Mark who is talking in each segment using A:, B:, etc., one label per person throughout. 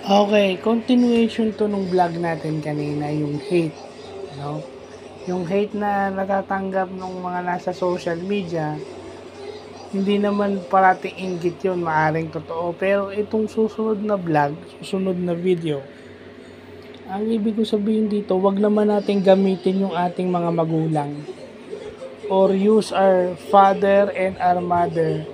A: Okay, continuation 'to nung vlog natin kanina, yung hate, 'no? Yung hate na natatanggap nung mga nasa social media, hindi naman parating inggit yun, maaaring totoo. Pero itong susunod na vlog, susunod na video, ang ibig ko sabihin dito, 'wag naman nating gamitin yung ating mga magulang or use our father and our mother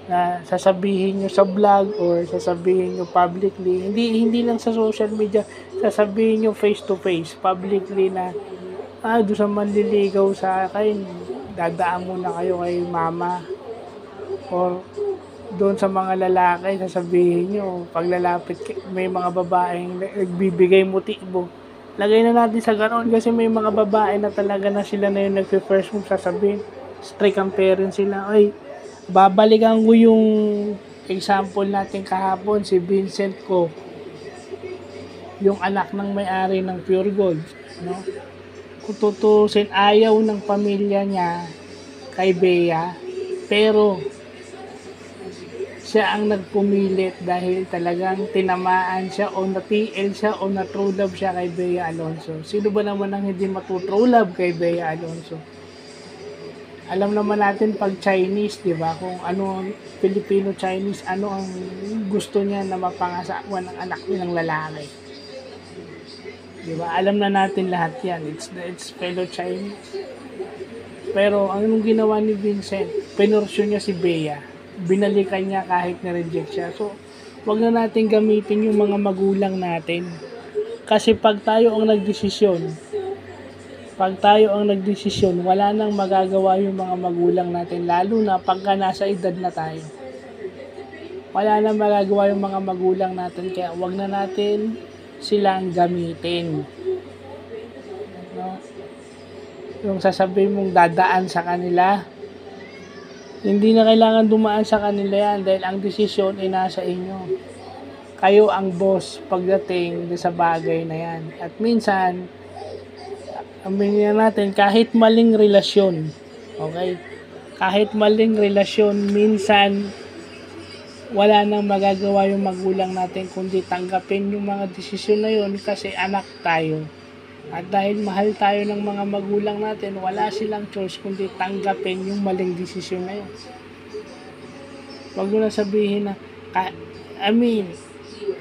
A: na sasabihin nyo sa vlog or sasabihin nyo publicly, hindi lang sa social media, sasabihin nyo face to face, publicly na, doon sa manliligaw sa akin, dadaan muna kayo kay mama. Or doon sa mga lalaki, sasabihin nyo, pag lalapit, may mga babaeng nagbibigay motibo. Lagay na natin sa ganoon kasi may mga babae na talaga na sila na yung nagpe-first move, sasabihin, strict ang parents sila, ay, babalikan ko yung example natin kahapon, si Vincent ko, yung anak ng may-ari ng Pure Gold, no? Kung tutusin, ayaw ng pamilya niya kay Bea, pero siya ang nagpumilit dahil talagang tinamaan siya o na-TL siya o na-true love siya kay Bea Alonzo. Sino ba naman ang hindi matu-true love kay Bea Alonzo? Alam naman natin pag Chinese, di ba? Kung ano, Filipino-Chinese, ano ang gusto niya na mapangasawa ng anak nilang lalaki. Di ba? Alam na natin lahat yan. It's fellow Chinese. Pero anong ginawa ni Vincent? Pinorsyon niya si Bea. Binalikan niya kahit na-reject siya. So, wag na natin gamitin yung mga magulang natin. Kasi pag tayo ang nagdesisyon, wala nang magagawa yung mga magulang natin, lalo na pagka nasa edad na tayo. Wala nang magagawa yung mga magulang natin, kaya wag na natin silang gamitin. No? Yung sasabihin mong dadaan sa kanila, hindi na kailangan dumaan sa kanila yan dahil ang desisyon ay nasa inyo. Kayo ang boss pagdating sa bagay na yan. At minsan, aminin natin, kahit maling relasyon, okay? Kahit maling relasyon, minsan, wala nang magagawa yung magulang natin kundi tanggapin yung mga desisyon na yun kasi anak tayo. At dahil mahal tayo ng mga magulang natin, wala silang choice kundi tanggapin yung maling desisyon na yun. Huwag mo na sabihin na,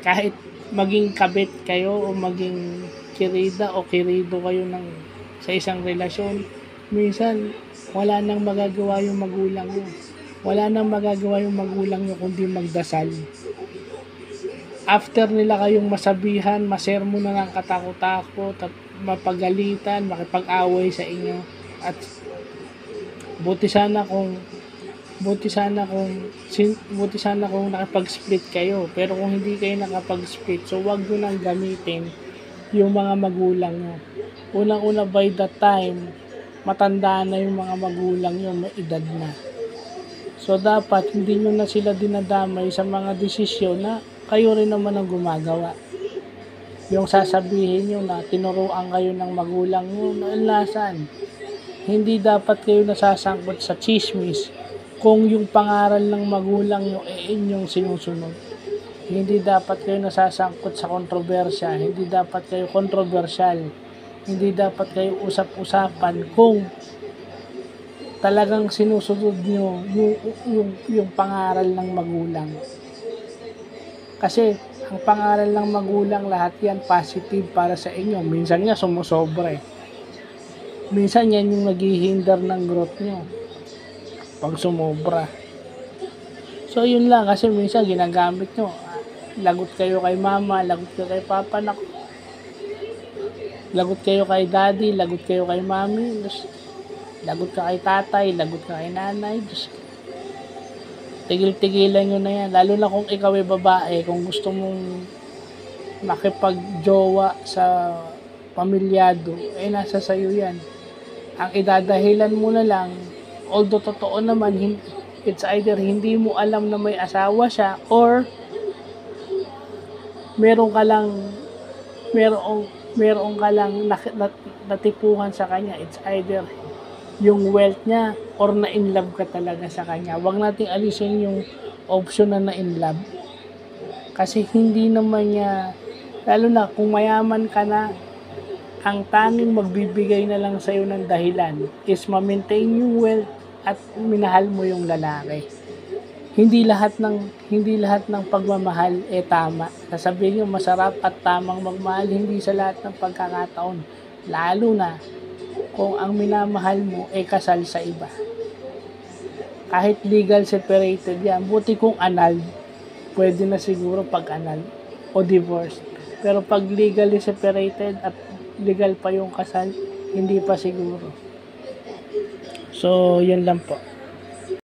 A: kahit maging kabit kayo o maging kirida o kirido kayo sa isang relasyon, minsan wala nang magagawa yung magulang nyo. Wala nang magagawa yung magulang nyo kundi magdasal. After nila kayong masabihan, masermon na ng katakot-takot at mapagalitan, makipag-away sa inyo, at buti sana kung nakapag-split kayo. Pero kung hindi kayo nakapag-split, so wag nyo nang gamitin yung mga magulang nyo. Unang-una, by that time, matanda na yung mga magulang nyo, may edad na. So dapat hindi nyo na sila dinadamay sa mga desisyon na kayo rin naman ang gumagawa. Yung sasabihin nyo na tinuruan kayo ng magulang nyo, naalasan. Hindi dapat kayo nasasangkot sa chismis kung yung pangaral ng magulang nyo ay inyong sinusunod. Hindi dapat kayo nasasangkot sa kontrobersya. Hindi dapat kayo kontrobersyal. Hindi dapat kayo usap-usapan kung talagang sinusunod nyo yung pangaral ng magulang. Kasi ang pangaral ng magulang, lahat yan positive para sa inyo. Minsan nga sumusobra. Minsan yan yung naghihindar ng growth nyo pag sumobra. So yun lang, kasi minsan ginagamit nyo. Lagot kayo kay mama, lagot kayo kay papa, lagot kayo kay daddy, lagot kayo kay mami, lagot ka kay tatay, lagot ka kay nanay. Tigil-tigilan nyo na yan. Lalo na kung ikaw ay babae, kung gusto mong makipag-jowa sa pamilyado, nasa sayo yan. Ang idadahilan mo na lang, although totoo naman, it's either hindi mo alam na may asawa siya or meron ka lang natipuhan sa kanya. It's either yung wealth niya or na-inlove ka talaga sa kanya. Huwag nating alisin yung option na na-inlove. Kasi hindi naman niya, lalo na kung mayaman ka na, ang tanging magbibigay na lang sa'yo ng dahilan is ma-maintain yung wealth at minahal mo yung lalaki. Hindi lahat ng pagmamahal tama. Sasabihin niyo masarap at tamang magmahal, hindi sa lahat ng pagkakataon. Lalo na kung ang minamahal mo kasal sa iba. Kahit legal separated yan, buti kung anal, pwede na siguro pag anal o divorce. Pero pag legally separated at legal pa yung kasal, hindi pa siguro. So, yun lang po.